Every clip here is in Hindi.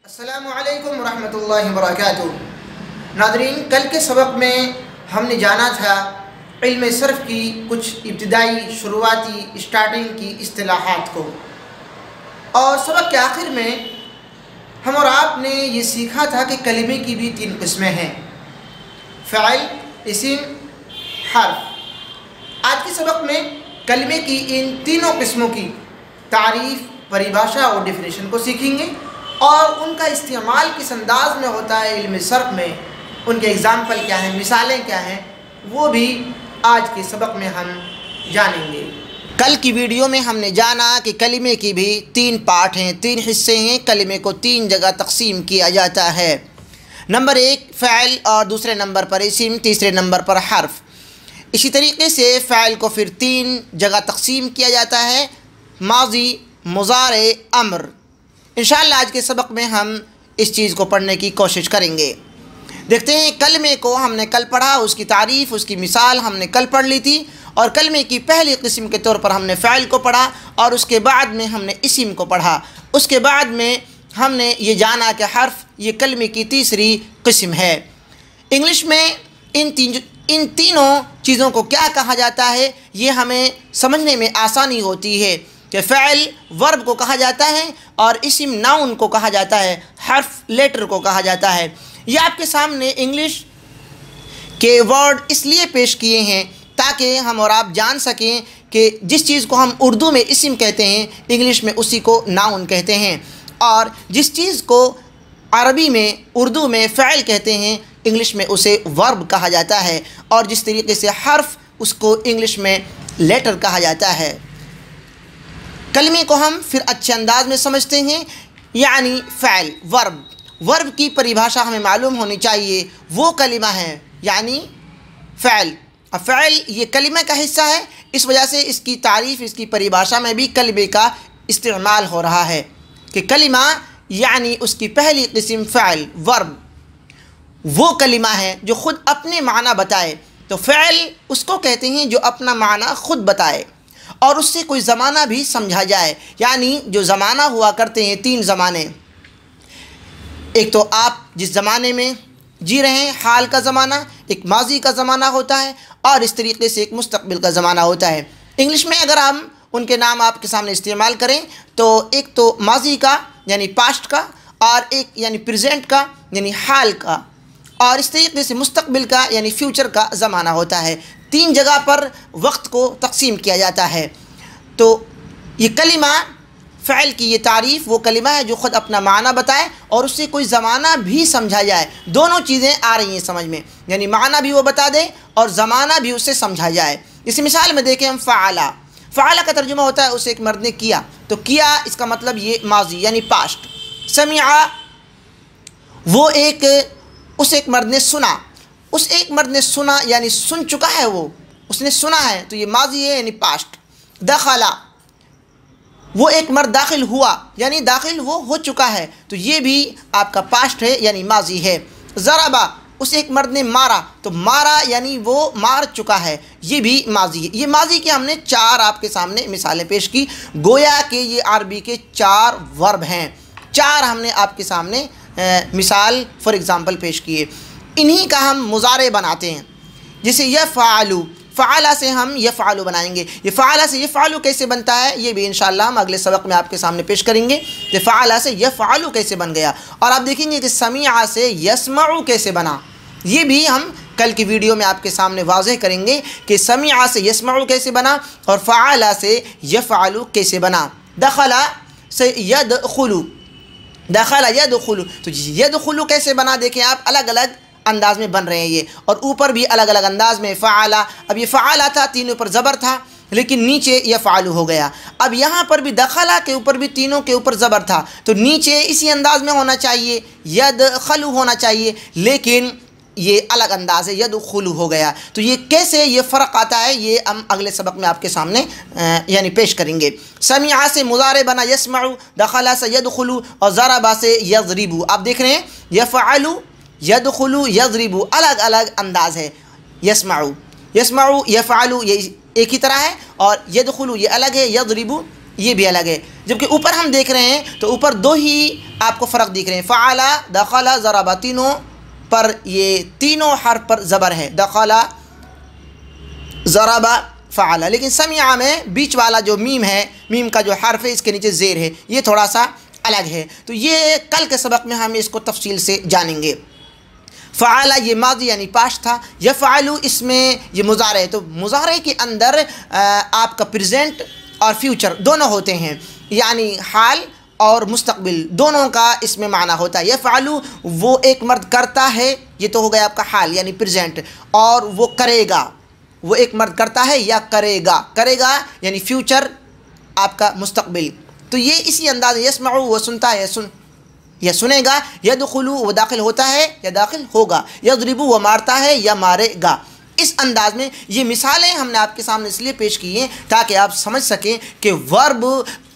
अस्सलामु अलैकुम रहमतुल्लाहि वबरकातुहू। नादरीन, कल के सबक में हमने जाना था इल्म सर्फ़ की कुछ इब्तिदाई शुरुआती स्टार्टिंग की इस्तिलाहात को, और सबक के आखिर में हम और आपने ये सीखा था कि कलिमे की भी तीन किस्में हैं: फ़ाइल, इस्म, हर्फ। आज के सबक में कलिमे की इन तीनों किस्मों की तारीफ़, परिभाषा और डेफिनेशन को सीखेंगे और उनका इस्तेमाल किस अंदाज में होता है इल्म सर्फ़ में, उनके एग्ज़ाम्पल क्या हैं, मिसालें क्या हैं, वो भी आज के सबक में हम जानेंगे। कल की वीडियो में हमने जाना कि कलिमे की भी तीन पार्ट हैं, तीन हिस्से हैं। कलिमे को तीन जगह तकसीम किया जाता है। नंबर एक फ़ाइल, और दूसरे नंबर पर इस्म, तीसरे नंबर पर हर्फ। इसी तरीके से फ़ाइल को फिर तीन जगह तकसीम किया जाता है: माज़ी, मुज़ारे, अम्र। इंशाअल्लाह आज के सबक में हम इस चीज़ को पढ़ने की कोशिश करेंगे। देखते हैं, कलमे को हमने कल पढ़ा, उसकी तारीफ़, उसकी मिसाल हमने कल पढ़ ली थी, और कलमे की पहली किस्म के तौर पर हमने फ़ाइल को पढ़ा, और उसके बाद में हमने इस्म को पढ़ा। उसके बाद में हमने ये जाना कि हर्फ ये कलमे की तीसरी किस्म है। इंग्लिश में इन तीनों चीज़ों को क्या कहा जाता है, ये हमें समझने में आसानी होती है कि फ़ाइल वर्ब को कहा जाता है और इस्म नाउन को कहा जाता है, हर्फ लेटर को कहा जाता है। ये आपके सामने इंग्लिश के वर्ड इसलिए पेश किए हैं ताकि हम और आप जान सकें कि जिस चीज़ को हम उर्दू में इस्म कहते हैं, इंग्लिश में उसी को नाउन कहते हैं, और जिस चीज़ को अरबी में, उर्दू में फ़ाइल कहते हैं, इंग्लिश में उसे वर्ब कहा जाता है, और जिस तरीके से हर्फ, उसको इंग्लिश में लेटर कहा जाता है। कलमे को हम फिर अच्छे अंदाज में समझते हैं, यानी फ़ाइल, वर्ब की परिभाषा हमें मालूम होनी चाहिए। वो कलिमा है यानी फ़ाइल। अब फ़ाइल ये कलिमा का हिस्सा है, इस वजह से इसकी तारीफ़, इसकी परिभाषा में भी कलिमे का इस्तेमाल हो रहा है कि कलिमा यानी उसकी पहली किस्म फ़ाइल, वर्ब, वो कलिमा है जो ख़ुद अपने माना बताए। तो फ़ाइल उसको कहते हैं जो अपना माना ख़ुद बताए और उससे कोई ज़माना भी समझा जाए। यानी जो ज़माना हुआ करते हैं, तीन ज़माने, एक तो आप जिस ज़माने में जी रहे हैं, हाल का ज़माना, एक माजी का ज़माना होता है, और इस तरीके से एक मुस्तक़बिल का ज़माना होता है। इंग्लिश में अगर हम उनके नाम आपके सामने इस्तेमाल करें तो एक तो माजी का यानी पास्ट का, और एक यानी प्रेजेंट का यानी हाल का, और इस तरीके से मुस्तक़बिल का यानी फ्यूचर का ज़माना होता है। तीन जगह पर वक्त को तकसीम किया जाता है। तो ये कलिमा फ़ाइल की ये तारीफ़, वो कलिमा है जो ख़ुद अपना माना बताए और उससे कोई ज़माना भी समझा जाए। दोनों चीज़ें आ रही हैं समझ में, यानी माना भी वो बता दे और ज़माना भी उससे समझा जाए। इस मिसाल में देखें हम, फ़अला का तर्जुमा होता है उसे एक मर्द ने किया, तो किया इसका मतलब ये माजी यानी पास्ट। समिआ, वो उस एक मर्द ने सुना, उस एक मर्द ने सुना यानी सुन चुका है, वो उसने सुना है, तो ये माजी है यानी पास्ट। दखला, वो एक मर्द दाखिल हुआ यानी दाखिल वो हो चुका है, तो ये भी आपका पास्ट है यानी माजी है। ज़रबा, उस एक मर्द ने मारा, तो मारा यानी वो मार चुका है, ये भी माजी है। ये माजी के हमने चार आपके सामने मिसालें पेश की, गोया कि ये अरबी के चार वर्ब हैं। चार हमने आपके सामने मिसाल फॉर एग्ज़ाम्पल पेश किए। इन्हीं का हम मुज़ारे बनाते हैं, जैसे यफ़अलु, फ़अला से हम यफ़अलु बनाएंगे। ये फ़अला से यफ़अलु कैसे बनता है, ये भी इंशाअल्लाह हम अगले सबक में आपके सामने पेश करेंगे कि फ़अला से यफ़अलु कैसे बन गया। और आप देखेंगे कि समीअ से यस्मअु कैसे बना, ये भी हम कल की वीडियो में आपके सामने वाज़ेह करेंगे कि समीअ से यस्मअु कैसे बना और फ़अला से यफ़अलु कैसे बना। दखला से यदखुलु, दखला यदखुलु, तो यदखुलु कैसे बना, देखें आप, अलग अलग अंदाज में बन रहे हैं ये, और ऊपर भी अलग अलग अंदाज में फ़अला। अब ये फ़अला था, तीनों पर ज़बर था, लेकिन नीचे यफ़अलु हो गया। अब यहाँ पर भी दखला के ऊपर भी तीनों के ऊपर ज़बर था, तो नीचे इसी अंदाज में होना चाहिए, यदखलु होना चाहिए, लेकिन ये अलग अंदाज है, यदखुलु हो गया। तो ये कैसे ये फ़र्क आता है, ये हम अगले सबक में आपके सामने यानी पेश करेंगे। समीअ से मुज़ारे बना यस्मअु, दखला से यदखुलु, और ज़रबा से यज़रिबु। आप देख रहे हैं यफ़अलु, यदखुलु, यज़रिबु, अलग अलग अंदाज है। यस्मअु, यस्मअु, यफ़अलु ये एक ही तरह है, और यदखुलु ये अलग है, यज़रिबु ये भी अलग है। जबकि ऊपर हम देख रहे हैं तो ऊपर दो ही आपको फ़र्क दिख रहे हैं, फ़अला, दख़ला, ज़रबा, तीनों पर ये तीनों हर्फ पर ज़बर है, दख़ला, ज़रबा, फ़अला। लेकिन समिआ में बीच वाला जो मीम है, मीम का जो हर्फ है, इसके नीचे ज़ेर है, ये थोड़ा सा अलग है। तो ये कल के सबक में हम इसको तफसील से जानेंगे। फ़अला ये माज़ी यानी पास्ट था, यफ़अलु इसमें ये मुज़ारे है। तो मुज़ारे के अंदर आपका प्रेजेंट और फ्यूचर दोनों होते हैं, यानी हाल और मुस्तक़बिल दोनों का इसमें माना होता है। यफ़अलु वो एक मर्द करता है, ये तो हो गया आपका हाल यानी प्रेजेंट, और वो करेगा, वो एक मर्द करता है या करेगा, करेगा यानी फ्यूचर आपका मुस्तक़बिल। तो ये इसी अंदाज़ यस्मउ वो सुनता है, या सुनेगा, यदखुलु वो दाखिल होता है या दाखिल होगा, यज़रिबु वो मारता है या मारेगा। इस अंदाज़ में ये मिसालें हमने आपके सामने इसलिए पेश की हैं ताकि आप समझ सकें कि वर्ब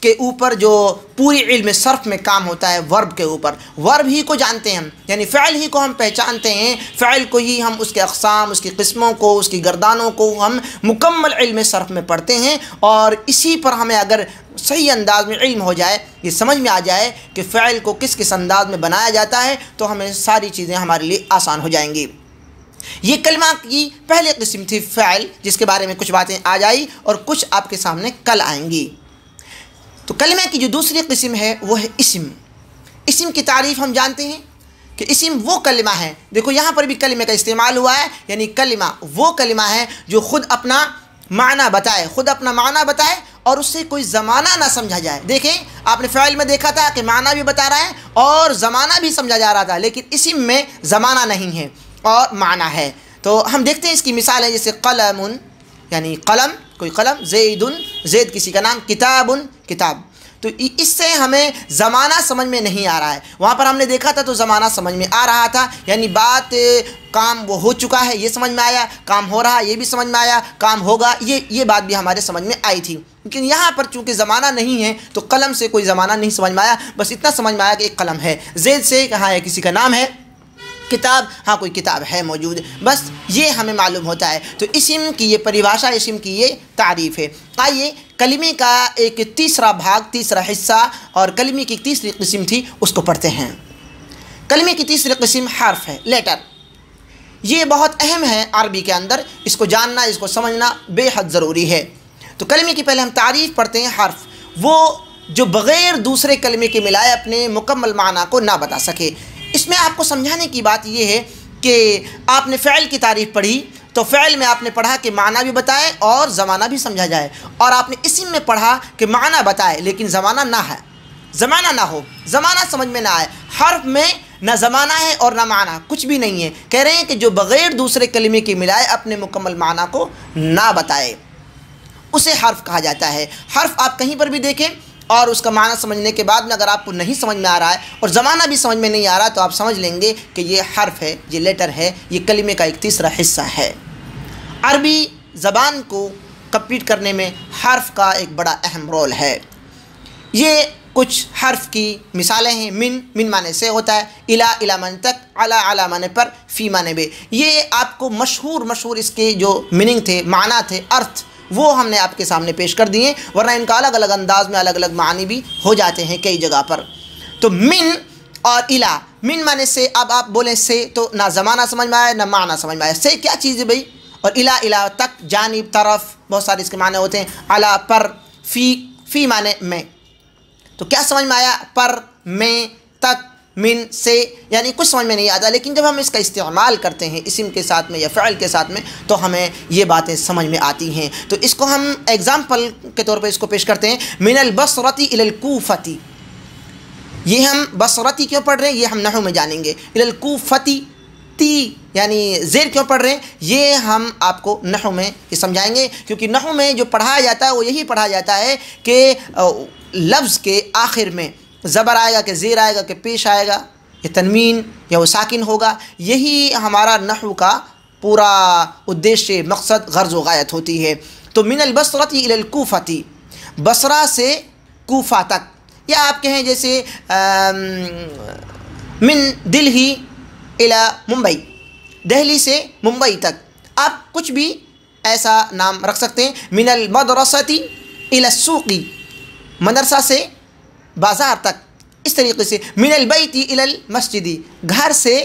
के ऊपर जो पूरी इल्म सर्फ में काम होता है, वर्ब के ऊपर, वर्ब ही को जानते हैं हम, यानी फ़इल ही को हम पहचानते हैं, फ़इल को ही हम उसके अक़साम, उसकी किस्मों को, उसकी गर्दानों को हम मुकम्मल इल्म सर्फ में पढ़ते हैं। और इसी पर हमें अगर सही अंदाज में इल्म हो जाए, ये समझ में आ जाए कि फ़इल को किस किस अंदाज में बनाया जाता है, तो हमें सारी चीज़ें हमारे लिए आसान हो जाएंगी। ये कलमा की पहली किस्म थी फ़इल, जिसके बारे में कुछ बातें आ जाई और कुछ आपके सामने कल आएंगी। तो कलमा की जो दूसरी किस्म है वो है इस्म। इस्म की तारीफ़ हम जानते हैं कि इस्म वो कलमा है, देखो यहाँ पर भी कलमे का इस्तेमाल हुआ है, यानी कलमा वो कलमा है जो ख़ुद अपना माना बताए, ख़ुद अपना माना बताए और उससे कोई ज़माना ना समझा जाए। देखें आपने फ़इल में देखा था कि माना भी बता रहा है और ज़माना भी समझा जा रहा था, लेकिन इस्म में ज़माना नहीं है और माना है। तो हम देखते हैं इसकी मिसाल है, जैसे कलमुन यानी कलम, कोई कलम, ज़ैदुन ज़ैद किसी का नाम, किताबुन किताब। तो इससे हमें ज़माना समझ में नहीं आ रहा है, वहाँ पर हमने देखा था तो ज़माना समझ में आ रहा था, यानी बात काम वो हो चुका है ये समझ में आया, काम हो रहा है ये भी समझ में आया, काम होगा ये बात भी हमारे समझ में आई थी। लेकिन यहाँ पर चूँकि ज़माना नहीं है तो कलम से कोई ज़माना नहीं समझ में आया, बस इतना समझ में आया कि एक कलम है, ज़ैद से कहाँ है किसी का नाम है, किताब हाँ कोई किताब है मौजूद, बस ये हमें मालूम होता है। तो इस्म की ये परिभाषा, इस्म की ये तारीफ़ है। आइए कलिमे का एक तीसरा भाग, तीसरा हिस्सा और कलिमे की तीसरी किस्म थी उसको पढ़ते हैं। कलिमे की तीसरी किस्म हर्फ है, लेटर। ये बहुत अहम है अरबी के अंदर, इसको जानना, इसको समझना बेहद ज़रूरी है। तो कलिमे की पहले हम तारीफ़ पढ़ते हैं। हर्फ वो जो बग़ैर दूसरे कलिमे के मिलाए अपने मुकम्मल माना को ना बता सके। इसमें आपको समझाने की बात यह है कि आपने फ़इल की तारीफ़ पढ़ी तो फ़इल में आपने पढ़ा कि माना भी बताए और ज़माना भी समझा जाए, और आपने इस्म में पढ़ा कि माना बताए लेकिन ज़माना ना है, ज़माना ना हो, ज़माना समझ में ना आए। हर्फ में ना ज़माना है और ना माना, कुछ भी नहीं है। कह रहे हैं कि जो बग़ैर दूसरे कलिमे के मिलाए अपने मुकम्मल माना को ना बताए उसे हर्फ कहा जाता है। हर्फ आप कहीं पर भी देखें और उसका माना समझने के बाद में अगर आपको नहीं समझ में आ रहा है और ज़माना भी समझ में नहीं आ रहा तो आप समझ लेंगे कि ये हर्फ है, ये लेटर है, ये कलिमे का एक तीसरा हिस्सा है। अरबी ज़बान को कंप्लीट करने में हर्फ का एक बड़ा अहम रोल है। ये कुछ हर्फ की मिसालें हैं। मिन माने से होता है, इला माने तक, अला माने पर, फ़ी माने बे। ये आपको मशहूर इसके जो मीनिंग थे, माना थे, अर्थ, वो हमने आपके सामने पेश कर दिए, वरना इनका अलग अलग अंदाज में अलग अलग मानी भी हो जाते हैं कई जगह पर। तो मिन और इला, मिन माने से, अब आप बोलें से तो ना ज़माना समझ में आए ना माना समझ में आए, से क्या चीज़ है भाई, और इला तक, जानिब, तरफ, बहुत सारे इसके माने होते हैं। अला पर, फ़ी माने में, तो क्या समझ में आया, पर, में, तक, मिन, से, यानी कुछ समझ में नहीं आता। लेकिन जब हम इसका इस्तेमाल करते हैं इस्म के साथ में या फ़इल के साथ में तो हमें ये बातें समझ में आती हैं। तो इसको हम एग्ज़ाम्पल के तौर पर इसको पेश करते हैं। मिनल बसरती इलल कूफती, ये हम बसरती क्यों पढ़ रहे हैं ये हम नहू में जानेंगे। इलल कूफती, ती यानी ज़ेर क्यों पढ़ रहे हैं ये हम आपको नहू में ये समझाएंगे, क्योंकि नहू में जो पढ़ाया जाता है वो यही पढ़ा जाता है कि लफ्ज़ के आखिर में ज़बर आएगा कि ज़ेर आएगा कि पेश आएगा या तनवीन या वो साकिन होगा। यही हमारा नहू का पूरा उद्देश्य, मकसद, गर्ज़ व गायत होती है। तो मिनल बसरती इलल कूफती, बसरा से कूफा तक, या आप कहें जैसे मिन दिल्ली इला मुंबई, दिल्ली से मुंबई तक, आप कुछ भी ऐसा नाम रख सकते हैं। मिनल मदरसती इला सूक़ी, मदरसा से बाज़ार तक, इस तरीके से मिनल बैती इलल मस्जिदी, घर से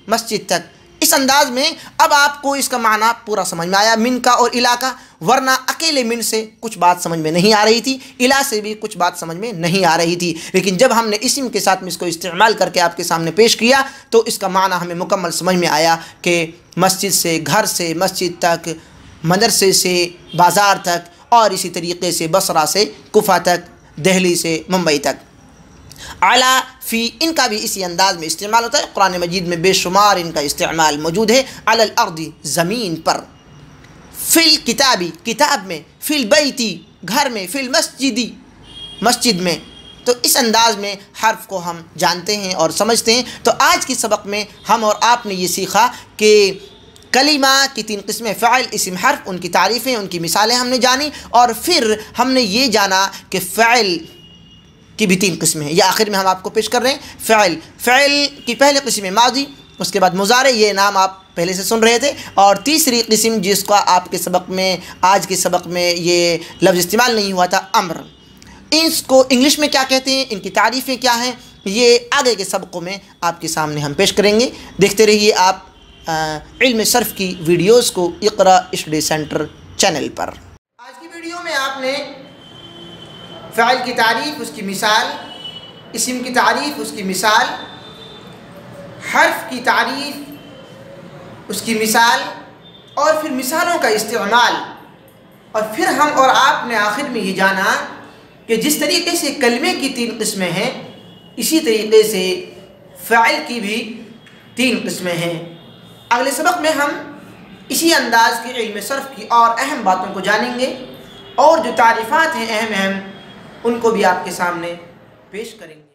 मस्जिद तक। इस अंदाज में अब आपको इसका माना पूरा समझ में आया, मिन का और इला का। वरना अकेले मिन से कुछ बात समझ में नहीं आ रही थी, इला से भी कुछ बात समझ में नहीं आ रही थी। लेकिन जब हमने इस्म के साथ में इसको इस्तेमाल करके आपके सामने पेश किया तो इसका माना हमें मुकम्मल समझ में आया कि मस्जिद से, घर से मस्जिद तक, मदरसे से बाज़ार तक, और इसी तरीके से बसरा से कुफा तक, दिल्ली से मुंबई तक। अला फ़ी, इनका भी इसी अंदाज में इस्तेमाल होता है। कुरान मजीद में बेशुमार इनका इस्तेमाल मौजूद है। अलल अर्दी, ज़मीन पर। फ़िल किताबी, किताब में। फ़िल बैती, घर में। फ़िल मस्जिदी, मस्जिद में। तो इस अंदाज में हर्फ को हम जानते हैं और समझते हैं। तो आज की सबक में हम और आपने ये सीखा कि कलिमा की 3 किस्में, फ़ाइल, इस्म, हर्फ, उनकी तारीफ़ें, उनकी मिसालें हमने जानी। और फिर हमने ये जाना कि फ़ाइल की भी 3 किस्में हैं। ये आखिर में हम आपको पेश कर रहे हैं। फ़ाइल की पहली किस्म माजी, उसके बाद मुज़ारे, ये नाम आप पहले से सुन रहे थे। और तीसरी किस्म जिसका आपके सबक में, आज के सबक में ये लफ्ज़ इस्तेमाल नहीं हुआ था, अम्र। इसको इंग्लिश में क्या कहते हैं, इनकी तारीफ़ें क्या हैं, ये आगे के सबकों में आपके सामने हम पेश करेंगे। देखते रहिए आप इल्म सर्फ़ की वीडियोस को इक़रा स्टडी सेंटर चैनल पर। आज की वीडियो में आपने फ़ाइल की तारीफ़, उसकी मिसाल, इस्म की तारीफ़, उसकी मिसाल, हर्फ की तारीफ़, उसकी मिसाल, और फिर मिसालों का इस्तेमाल, और फिर हम और आपने आखिर में ये जाना कि जिस तरीके से कलमे की 3 किस्में हैं, इसी तरीके से फ़ाइल की भी 3 किस्में हैं। अगले सबक में हम इसी अंदाज़ के इल्म सर्फ़ की और अहम बातों को जानेंगे, और जो तारीफ़ात हैं अहम उनको भी आपके सामने पेश करेंगे।